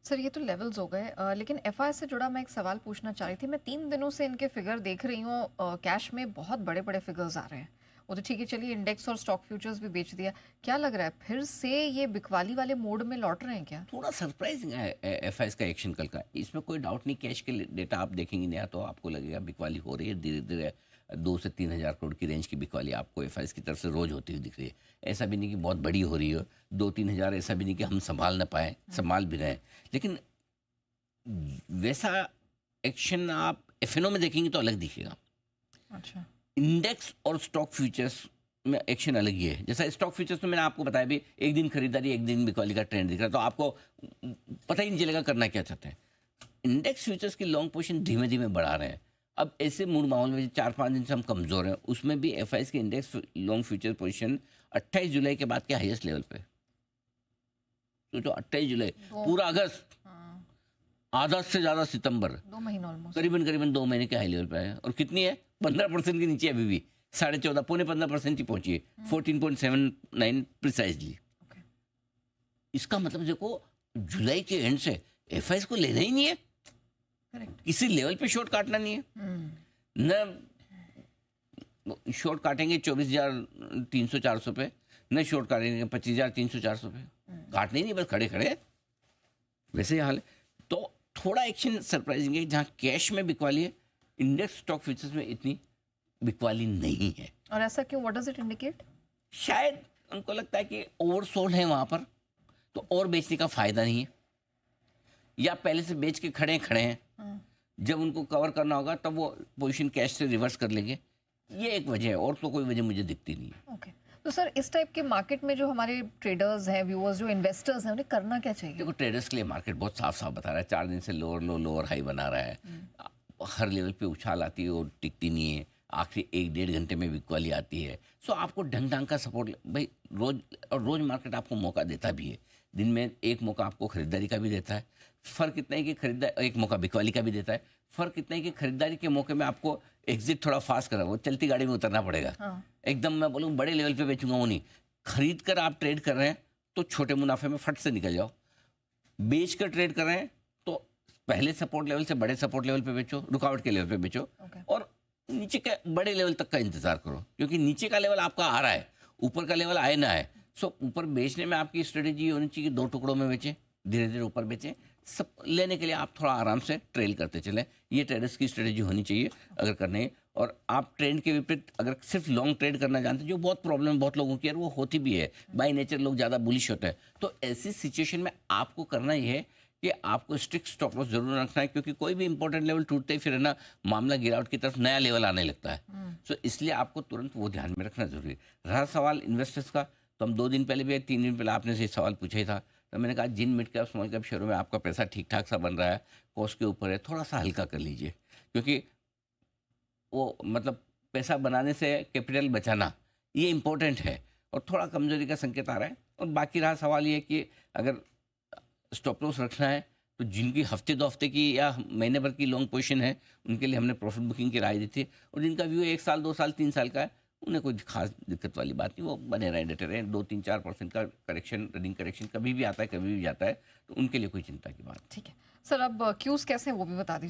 Sir ये तो levels हो गए, लेकिन एफआई से जुड़ा मैं एक सवाल पूछना चाह रही थी। मैं 3 दिनों से इनके फिगर देख रही हूँ, कैश में बहुत बड़े बड़े फिगर्स आ रहे हैं। वो तो ठीक है, चलिए इंडेक्स और स्टॉक फ्यूचर्स भी बेच दिया। क्या लग रहा है फिर से ये बिकवाली वाले मोड में लौट रहे हैं क्या? थोड़ा सरप्राइजिंग है एफआईएस का एक्शन कल का। इसमें कोई डाउट नहीं, कैश के डेटा आप देखेंगे नया तो आपको लगेगा बिकवाली हो रही है धीरे धीरे। 2 से 3 हज़ार करोड़ की रेंज की बिकवाली आपको एफआईएस की तरफ से रोज होती हुई दिख रही है। ऐसा भी नहीं कि बहुत बड़ी हो रही हो, 2-3 हज़ार, ऐसा भी नहीं कि हम संभाल ना पाए, संभाल भी रहे हैं। लेकिन वैसा एक्शन आप एफएनओ में देखेंगे तो अलग दिखेगा। अच्छा। इंडेक्स और स्टॉक फ्यूचर्स में एक्शन अलग ही है। जैसा स्टॉक फ्यूचर्स में मैंने आपको बताया भी, एक दिन खरीदारी एक दिन बिकवाली का ट्रेंड दिख रहा है, तो आपको पता ही नहीं चलेगा करना क्या चाहते हैं। इंडेक्स फ्यूचर्स की लॉन्ग पोजीशन धीमे धीमे बढ़ा रहे हैं। अब ऐसे मूड माहौल में 4-5 दिन से हम कमजोर हैं, उसमें भी एफआईएस की इंडेक्स लॉन्ग फ्यूचर पोजीशन 28 जुलाई के बाद के हाईएस्ट लेवल पे। सोचो 28 जुलाई, पूरा अगस्त, हाँ, आधा से ज्यादा सितंबर, 2 महीने ऑलमोस्ट। करीबन करीबन 2 महीने के हाई लेवल पे है। और कितनी है? 15% के नीचे अभी भी, 14.5 पौने 15% ही पहुंची है, 14.79 प्रिसाइजली। ओके। इसका मतलब देखो, जुलाई के एंड से एफआईएस को लेना ही नहीं है, करेक्ट। किसी लेवल पे शॉर्ट काटना नहीं है। न शॉर्ट काटेंगे 24,300-400 पे, न शॉर्ट काटेंगे 25,300-400 पे, काटने ही नहीं, बस खड़े खड़े वैसे ही हाल है। तो थोड़ा एक्शन सरप्राइजिंग है, जहाँ कैश में बिकवाली है, इंडेक्स स्टॉक फ्यूचर्स में इतनी बिकवाली नहीं है। और ऐसा क्यों? What does it indicate? शायद उनको लगता है कि ओवरसोल्ड है वहां पर, तो और बेचने का फायदा नहीं है, या पहले से बेच के खड़े खड़े हैं, जब उनको कवर करना होगा तब वो पोजीशन कैश से रिवर्स कर लेंगे। ये एक वजह है, और तो कोई वजह मुझे दिखती नहीं है। ओके। तो सर इस टाइप के मार्केट में जो हमारे ट्रेडर्स हैं, व्यूअर्स, जो इन्वेस्टर्स हैं, उन्हें करना क्या चाहिए? देखो, ट्रेडर्स के लिए मार्केट बहुत साफ साफ बता रहा है, 4 दिन से लोअर लो लोअर हाई बना रहा है। हर लेवल पे उछाल आती है और टिकती नहीं है, आखिरी 1-1.5 घंटे में बिकवाली आती है। सो आपको ढंग ढंग का सपोर्ट भाई रोज मार्केट आपको मौका देता भी है। दिन में एक मौका आपको खरीदारी का भी देता है। फर्क इतना है कि खरीदारी एक मौका बिकवाली का भी देता है। फर्क इतना है कि खरीदारी के मौके में आपको एग्जिट थोड़ा फास्ट करा, वो चलती गाड़ी में उतरना पड़ेगा। हाँ। एकदम मैं बोलूँ बड़े लेवल पे बेचूंगा वो नहीं। खरीद कर आप ट्रेड कर रहे हैं तो छोटे मुनाफे में फट से निकल जाओ। बेच कर ट्रेड कर रहे हैं तो पहले सपोर्ट लेवल से बड़े सपोर्ट लेवल पे बेचो, रुकावट के लेवल पे बेचो। Okay. और नीचे के बड़े लेवल तक का इंतजार करो, क्योंकि नीचे का लेवल आपका आ रहा है, ऊपर का लेवल आए ना आए। सो ऊपर बेचने में आपकी स्ट्रेटेजी होनी चाहिए, 2 टुकड़ों में बेचें, धीरे धीरे ऊपर बेचें। सब लेने के लिए आप थोड़ा आराम से ट्रेल करते चलें, ये ट्रेडर्स की स्ट्रेटेजी होनी चाहिए अगर करने है। और आप ट्रेंड के विपरीत अगर सिर्फ लॉन्ग ट्रेड करना जानते हैं, जो बहुत प्रॉब्लम बहुत लोगों की है, वो होती भी है, बाय नेचर लोग ज़्यादा बुलिश होते हैं, तो ऐसी सिचुएशन में आपको करना ही है कि आपको स्ट्रिक्ट स्टॉप लॉस जरूर रखना है, क्योंकि कोई भी इंपॉर्टेंट लेवल टूटते ही फिर है ना, मामला गिरावट की तरफ नया लेवल आने लगता है। सो इसलिए आपको तुरंत वो ध्यान में रखना जरूरी है। रहा सवाल इन्वेस्टर्स का, तो हम 2 दिन पहले भी 3 दिन पहले आपने से सवाल पूछा ही था, तो मैंने कहा जिन मिड कैप स्मॉल कैप शेयरों में आपका पैसा ठीक ठाक सा बन रहा है, कॉस्ट के ऊपर है, थोड़ा सा हल्का कर लीजिए, क्योंकि वो मतलब पैसा बनाने से कैपिटल बचाना ये इम्पोर्टेंट है, और थोड़ा कमजोरी का संकेत आ रहा है। और बाकी रहा सवाल ये कि अगर स्टॉप लॉस रखना है तो जिनकी हफ्ते 2 हफ्ते की या महीने भर की लॉन्ग पोजीशन है, उनके लिए हमने प्रॉफिट बुकिंग की राय दी थी। और जिनका व्यू 1 साल 2 साल 3 साल का है, उन्हें कोई खास दिक्कत वाली बात नहीं, वो बने रहें, डटे रहें। 2-3-4% का करेक्शन, रनिंग करेक्शन कभी भी आता है, कभी भी जाता है, तो उनके लिए कोई चिंता की बात। ठीक है सर, अब क्यूज कैसे हैं वो भी बता दीजिए।